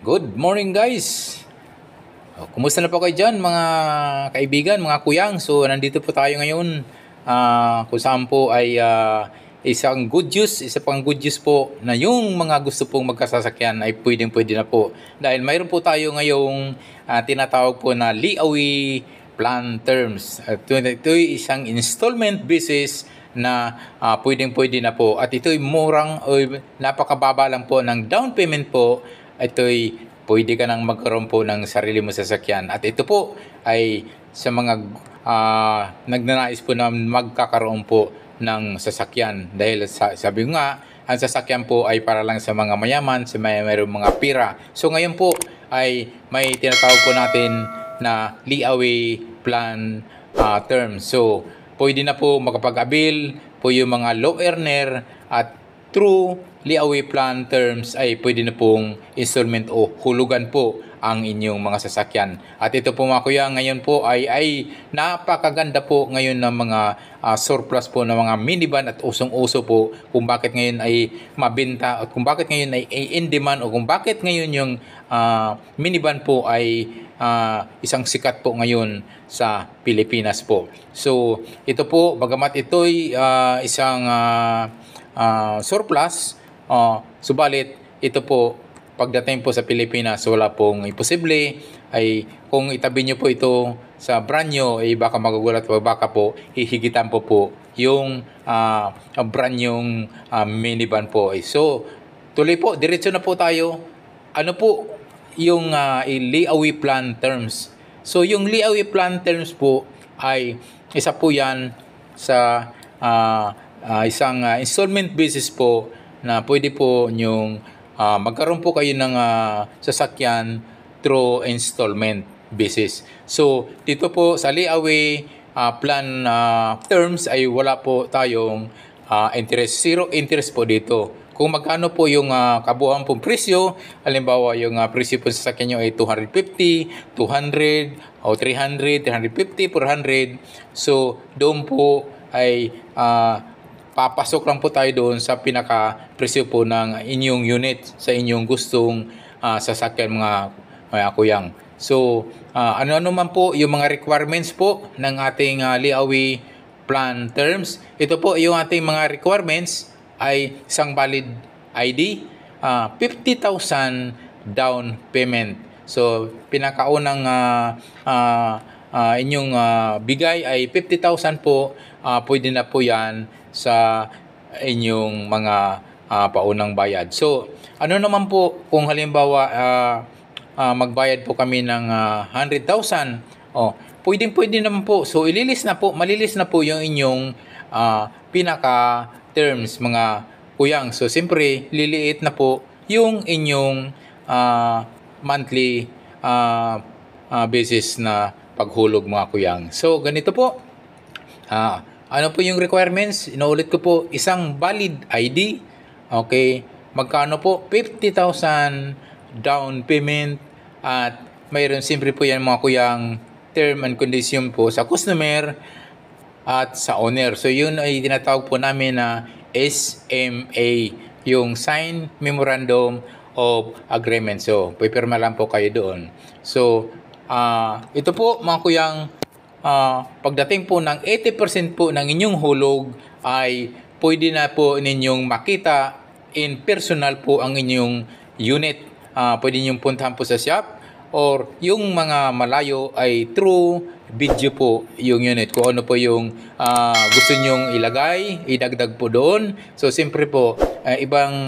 Good morning guys! Kumusta na po kayo dyan mga kaibigan, mga kuyang? So nandito po tayo ngayon kung saan po ay isang good news, isa pang good news po na yung mga gusto pong magkasasakyan ay pwede na po. Dahil mayroon po tayo ngayong tinatawag po na Liawi Plan Terms. Ito ay isang installment basis na pwede na po. At ito ay napakababa lang po ng down payment po. Ito'y pwede ka nang magkaroon po ng sarili mo sasakyan. At ito po ay sa mga nagnanais po na magkakaroon po ng sasakyan. Dahil sabi ko nga, ang sasakyan po ay para lang sa mga mayaman, sa mayroong mga pira. So ngayon po ay may tinatawag po natin na Liawi Plan Term. So pwede na po makapag-avail po yung mga low earner at through Liawi Plan Terms ay pwede na pong installment o hulugan po ang inyong mga sasakyan. At ito po mga kuya, ngayon po ay napakaganda po ngayon ng mga surplus po ng mga minivan at usong-uso po kung bakit ngayon ay mabenta at kung bakit ngayon ay in demand o kung bakit ngayon yung minivan po ay isang sikat po ngayon sa Pilipinas po. So ito po, bagamat ito'y isang surplus, subalit ito po pagdating po sa Pilipinas wala pong imposible. Ay kung itabi nyo po ito sa brand nyo ay baka magugulat po, baka po hihigitan po yung brand yung minivan po. So tuloy po, diretso na po tayo. Ano po yung Liawi Plan Terms? So yung Liawi Plan Terms po ay isa po yan sa isang installment basis po na pwede po nyong magkaroon po kayo ng sasakyan through installment basis. So dito po sa Liawi Plan Terms ay wala po tayong interest. Zero interest po dito. Kung magkano po yung kabuuan pong presyo, halimbawa yung presyo po sa sasakyan nyo ay 250, 200, o 300, 350, 400. So doon po ay papasok lang po tayo doon sa pinaka-presyo po ng inyong unit sa inyong gustong sasakyan mga kuyang. So, ano-ano man po yung mga requirements po ng ating Liawi Plan Terms. Ito po yung ating mga requirements ay isang valid ID, 50,000 down payment. So, pinakaunang inyong bigay ay 50,000 po. Pwede na po yan sa inyong mga paunang bayad. So, ano naman po kung halimbawa magbayad po kami ng 100,000, pwede naman po. So, malilis na po yung inyong pinaka terms mga kuyang. So, siyempre, liliit na po yung inyong monthly basis na paghulog mga kuyang. So, ganito po. Ano po yung requirements? Inuulit ko po, isang valid ID. Okay. Magkano po? 50,000 down payment. At mayroon siyempre po yan mga kuyang term and condition po sa customer at sa owner. So yun ay tinatawag po namin na SMA. Yung Signed Memorandum of Agreement. So pipirma lang po kayo doon. So ito po mga kuyang, pagdating po ng 80% po ng inyong hulog ay pwede na po ninyong makita in personal po ang inyong unit. Pwede ninyong puntahan po sa shop or yung mga malayo ay through video po yung unit. Kung ano po yung gusto nyong ilagay, idagdag po doon. So siyempre po, ibang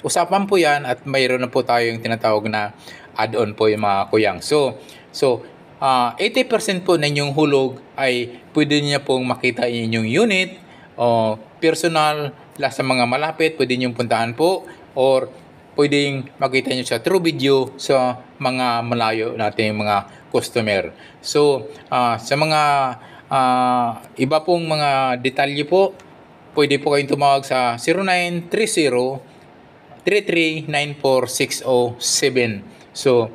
usapan po yan at mayroon na po tayong tinatawag na add-on po yung mga kuyang. So 80% po ng inyong hulog ay pwede niya pong makita inyong unit o personal sa mga malapit, pwede niyong puntahan po or pwedeng makita niyo sa through video sa mga malayo nating mga customer. So sa mga iba pong mga detalye po, pwede po kayong tumawag sa 0930-3394-607. So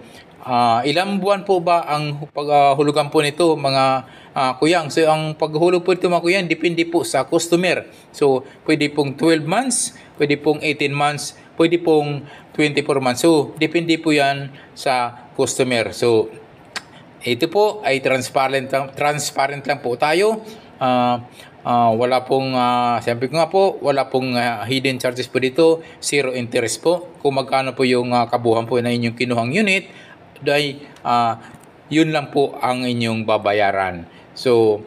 ilang buwan po ba ang paghulugan po nito mga kuyang? So ang paghulog po nito mga kuyang depende po sa customer. So pwede pong 12 months, pwede pong 18 months, pwede pong 24 months. So, depende po yan sa customer. So, ito po ay transparent lang po tayo. Wala pong, sabi ko nga po, wala pong hidden charges po dito. Zero interest po. Kung magkano po yung kabuuan po na inyong kinuhang unit, dahil yun lang po ang inyong babayaran. So,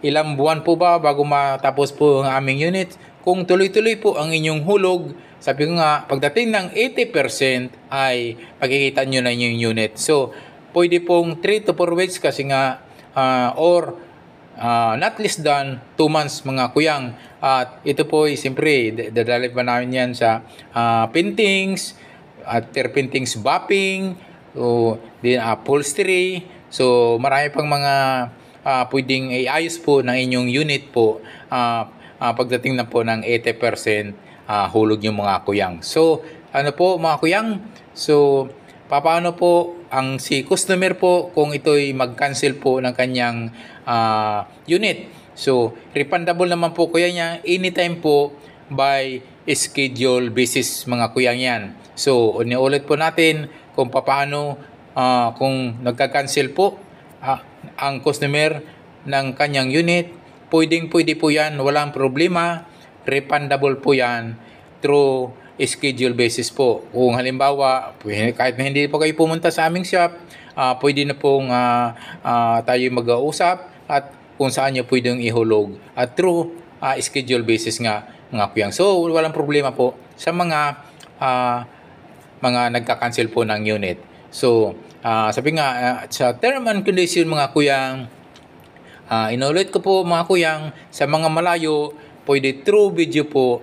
ilang buwan po ba bago matapos po ang aming unit? Kung tuloy-tuloy po ang inyong hulog, sabi ko nga, pagdating ng 80% ay makikita nyo na yung unit. So, pwede pong 3 to 4 weeks kasi nga, or not less than 2 months mga kuyang. At ito po ay siyempre, dadali pa namin yan sa paintings, paintings, buffing, so, din upholstery. So, marami pang mga pwedeng iayos po ng inyong unit po pagdating na po ng 80% hulog yung mga kuyang. So, ano po mga kuyang? So, paano po ang si customer po kung ito'y mag-cancel po ng kanyang unit? So, refundable naman po kuya niya anytime po by schedule basis mga kuyang yan. So, ulit po natin kung paano kung nagka-cancel po ang customer ng kanyang unit, pwede po yan, walang problema, refundable po yan through schedule basis po. Kung halimbawa, kahit na hindi po kayo pumunta sa aming shop, pwede na pong tayo mag-uusap at kung saan nyo pwedeng ihulog at through schedule basis nga mga kuyang. So, walang problema po sa mga nagka-cancel po ng unit. So, sabi nga, sa term and condition mga kuyang, inulit ko po mga kuyang, sa mga malayo, pwede through video po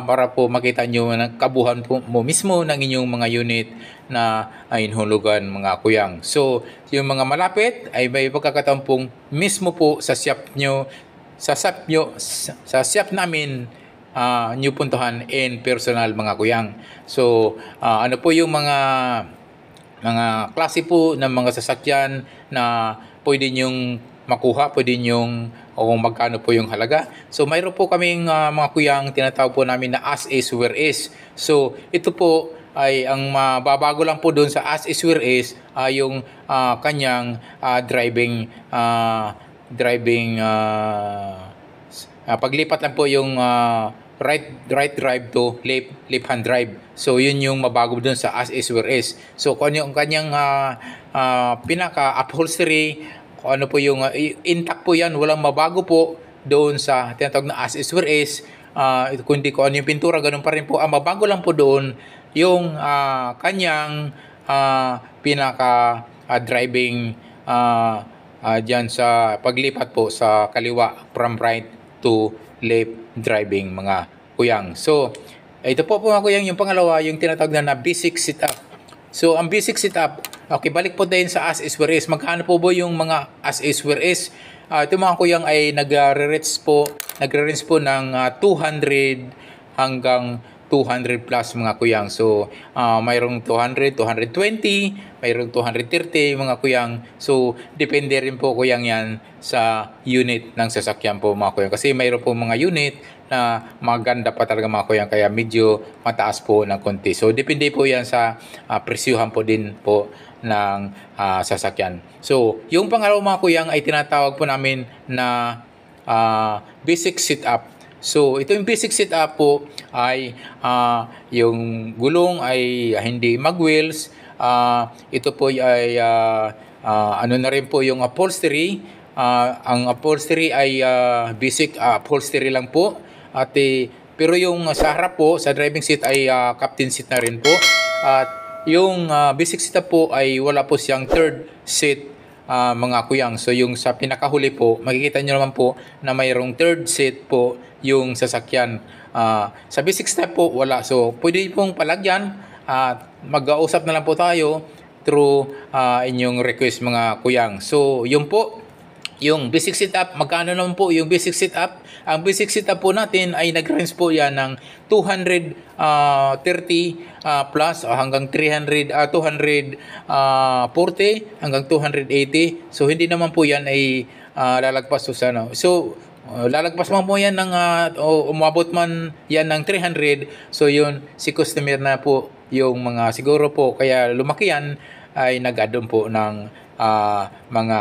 para po makita nyo ang kabuhan po mo mismo ng inyong mga unit na inhulugan mga kuyang. So, yung mga malapit ay may pagkakataon pong mismo po sa shop nyo, sa shop namin nyo puntahan in personal mga kuyang. So, ano po yung mga klase po ng mga sasakyan na pwede nyong makuha, pwede nyong o magkano po yung halaga. So, mayroon po kaming mga kuyang tinatawag po namin na as is where is. So, ito po ay ang mababago lang po doon sa as is where is yung kanyang driving paglipat lang po yung right drive to left hand drive. So, yun yung mabago doon sa as is where is. So, kung yung kanyang pinaka-upholstery, kung ano po yung intact po yan, walang mabago po doon sa tinatawag na as is where is. Kundi kung ano yung pintura, ganun pa rin po. Ang mabago lang po doon yung kanyang pinaka-driving dyan sa paglipat po sa kaliwa from right to left driving mga kuyang. So, ito po mga kuyang, yung pangalawa, yung tinatawag na basic setup. So, ang basic setup, okay, balik po din sa as is where is. Magkano po ba yung mga as is where is? Ito mga kuyang ay nagre-range po ng 200 hanggang 200 plus mga kuyang. So, mayroong 200, 220, mayroong 230 mga kuyang. So, depende rin po kuyang yan sa unit ng sasakyan po mga kuyang. Kasi mayroon po mga unit na maganda pa talaga mga kuyang, kaya medyo mataas po ng konti. So, depende po yan sa presyuhan po din po ng sasakyan. So, yung pangalawa mga kuyang ay tinatawag po namin na basic setup. So, ito yung basic setup po ay yung gulong ay hindi mag-wheels. Ito po ay ano na rin po yung upholstery. Ang upholstery ay basic upholstery lang po. At pero yung sa harap po, sa driving seat ay captain seat na rin po. At yung basic setup po ay wala po siyang third seat mga kuyang. So yung sa pinakahuli po, makikita nyo naman po na mayroong third seat po yung sasakyan. Sa basic step po, wala. So pwede pong palagyan at mag-uusap na lang po tayo through inyong request mga kuyang. So yun po, yung basic setup, magkano naman po yung basic setup? Ang basic setup po natin ay nag-range po yan ng 230 plus hanggang 240 hanggang 280. So hindi naman po yan ay lalagpas sa ano. So Lalagpas man po yan ng umabot man yan ng 300, so yun si customer na po yung mga siguro po kaya lumaki yan ay nag-add-on po ng mga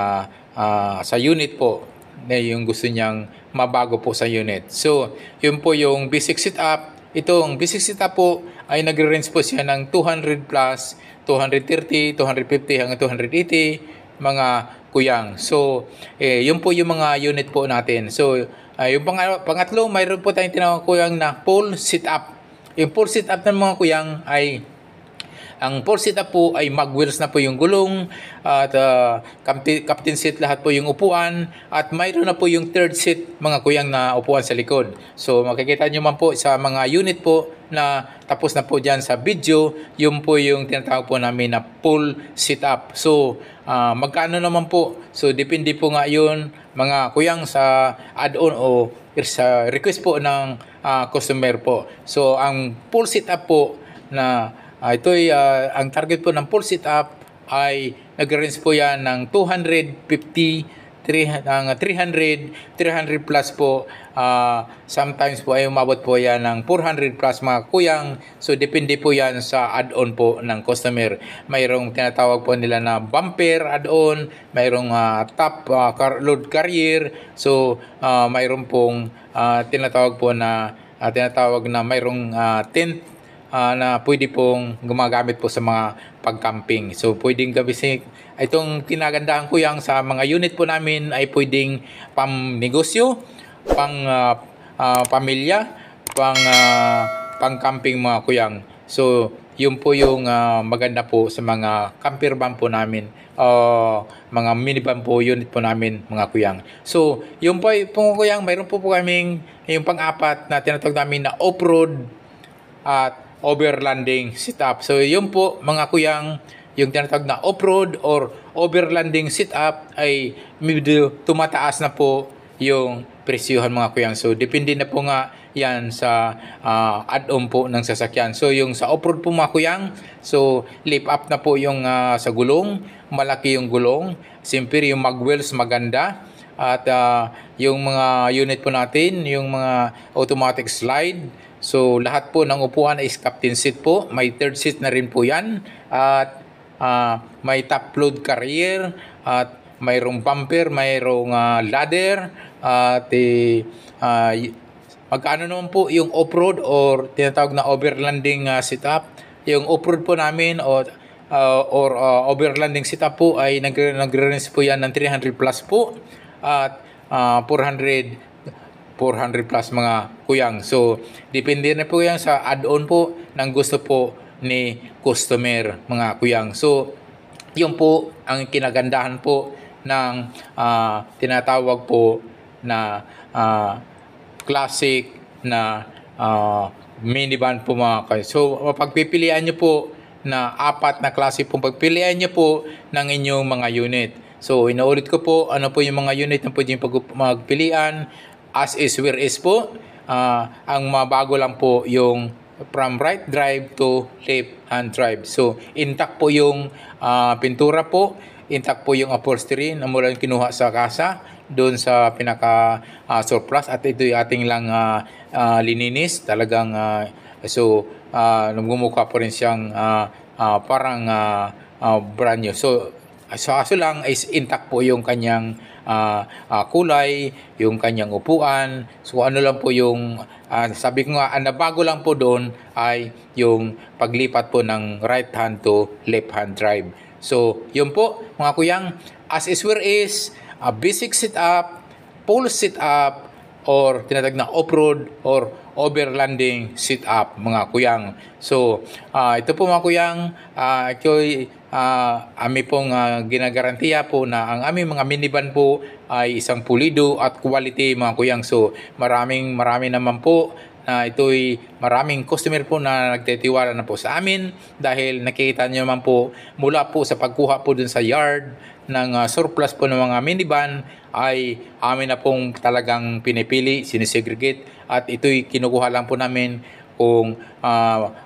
sa unit po na yung gusto niyang mabago po sa unit. So yun po yung basic setup. Itong basic setup po ay nagre-range po siya ng 200 plus 230, 250 hanggang 280 mga kuyang. So, yun po yung mga unit po natin. So, yung pangatlo, mayroon po tayong tinawag kuyang na pull sit-up. Yung pull sit-up ng mga kuyang ay ang pull seat-up po ay mag-wheels na po yung gulong at captain seat lahat po yung upuan at mayroon na po yung third seat mga kuyang na upuan sa likod. So makikita nyo man po sa mga unit po na tapos na po dyan sa video, yun po yung tinatawag po namin na pull seat-up. So magkano naman po? So depende po nga yun mga kuyang sa add-on o sa request po ng customer po. So ang pull seat-up po na ito ay ang target po ng full sit-up ay nag-range po yan ng 250, 300 plus po. Sometimes po ay umabot po yan ng 400 plus mga kuyang. So depende po yan sa add-on po ng customer. Mayroong tinatawag po nila na bumper add-on, mayroong top load carrier. So mayroong pong tinatawag po na mayroong tent na pwede pong gumagamit po sa mga pag-camping. So pwedeng gamitin itong kinagandahan ko yang sa mga unit po namin ay pwedeng pang-negosyo, pamilya, pang-camping mga kuyang. So yun po yung maganda po sa mga camper van po namin, mga minivan po unit po namin mga kuyang. So yung po kuyang, mayroon po kaming yung pang-apat na tinatawag namin na off-road at overlanding setup. So yun po mga kuyang, yung tinatawag na off-road or overlanding setup ay medyo tumataas na po yung presyohan mga kuyang. So depende na po nga yan sa add-on po ng sasakyan. So yung sa off-road po mga kuyang, so lift up na po yung sa gulong, malaki yung gulong, siyempre yung mag-wheels maganda at yung mga unit po natin, yung mga automatic slide. So lahat po ng upuan is captain seat po. May third seat na rin po yan. At may top load carrier. At mayroong bumper, mayroong ladder. At magkano naman po yung off-road or tinatawag na overlanding setup. Yung off-road po namin or overlanding setup po ay nagre-range po yan ng 300 plus po. At 400 plus mga kuyang. So, depende na po yan sa add-on po ng gusto po ni customer mga kuyang. So, yun po ang kinagandahan po ng tinatawag po na classic na minivan po mga kuyang. So, pagpipilian nyo po na apat na klase pong pagpilian nyo po ng inyong mga unit. So, inaulit ko po, ano po yung mga unit na pwedeng magpilian. As is, where is po. Ang mabago lang po yung from right drive to left hand drive. So, intact po yung pintura po. Intact po yung upholstery na mula kinuha sa kasa doon sa pinaka surplus. At ito yung ating lang lininis. Talagang, nagmumukha po rin siyang parang brand new. So, kaso lang is intact po yung kanyang kulay, yung kanyang upuan. So ano lang po yung sabi ko nga, ang nabago lang po doon ay yung paglipat po ng right hand to left hand drive. So yun po mga kuyang, as is where is a basic setup, full setup, or tinatawag na off-road or overlanding setup mga kuyang. So ito po mga kuyang, ami pong ginagarantiya po na ang aming mga minivan po ay isang pulido at quality mga kuyang. So marami naman po na ito'y maraming customer po na nagtitiwala na po sa amin dahil nakikita nyo naman po mula po sa pagkuha po dun sa yard ng surplus po ng mga minivan ay amin na pong talagang pinipili, sinisegregate at ito'y kinukuha lang po namin kung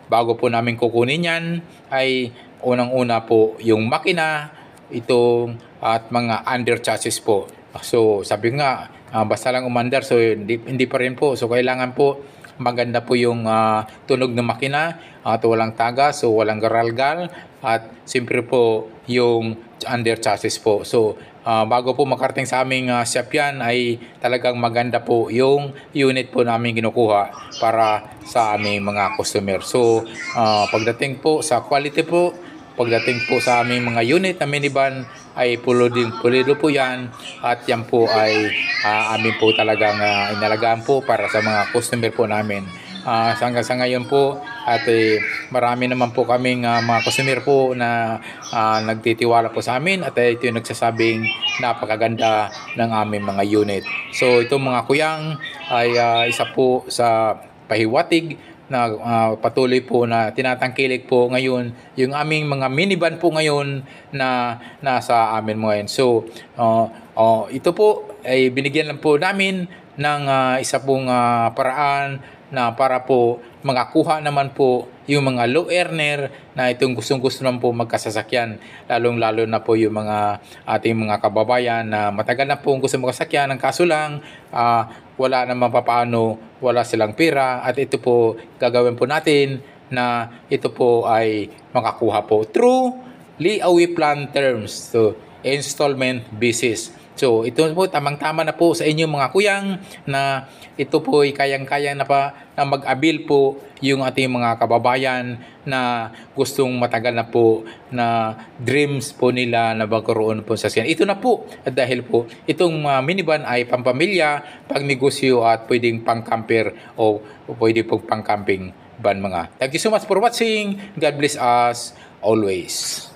bago po namin kukunin yan ay unang-una po yung makina, itong at mga under chassis po. So sabi nga, basta lang umandar, so hindi pa rin po. So kailangan po maganda po yung tunog ng makina at walang taga, so walang garalgal, at siyempre po yung under chassis po. So bago po makarating sa aming shop yan, ay talagang maganda po yung unit po namin kinukuha para sa aming mga customer. So pagdating po sa quality po, pagdating po sa aming mga unit na minivan, ay pulido po yan, at yan po ay amin po talagang inalagaan po para sa mga customer po namin. Hanggang sa ngayon po, at marami naman po kaming mga customer po na nagtitiwala po sa amin, at ito yung nagsasabing napakaganda ng aming mga unit. So itong mga kuyang ay isa po sa pahiwatig na patuloy po na tinatangkilik po ngayon yung aming mga minivan po ngayon na nasa amin ngayon. So ito po ay binigyan lang po namin ng isa pong paraan na para po makakuha naman po yung mga low earner na itong gustong-gusto naman po magkasasakyan, lalong-lalo na po yung mga ating mga kababayan na matagal na po gusto magkasakyan, ang kaso lang wala naman papaano, wala silang pera, at ito po gagawin po natin na ito po ay makakuha po through layaway plan terms, so installment basis. So ito po tamang-tama na po sa inyo mga kuyang, na ito po ay kayang-kaya na mag-avail po yung ating mga kababayan na gustong matagal na po na dreams po nila na magkaroon po sa sasakyan. Ito na po, dahil po itong minivan ay pampamilya, pangnegosyo, at pwedeng pang-camper o pwede po pang-camping van mga. Thank you so much for watching. God bless us always.